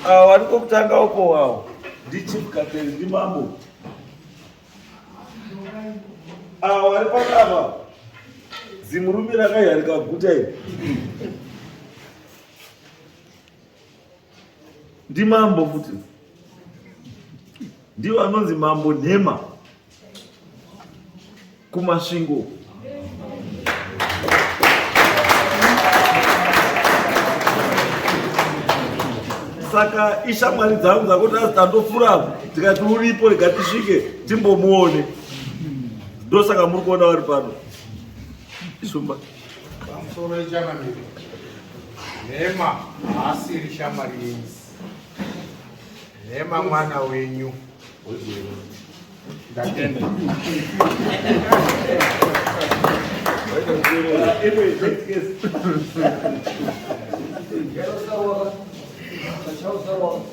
Wariko kutanga uko wao ndichief captain ndi mambo wari pakapa zimurume rakayarika guta iri ndi mambo futi ndiwo anonzi mambo nhema kumasvingo. Saka ishamwari dzangu dzakoti azitandofurapo tikati uripo rikatisvike timbomuone. Ndosaka muri kuona vari pano. Shumba pamusoro ichanamiro nhema haasiri shamwari yenyu, nhema mwana wenyu. Ndatenda. Tchau,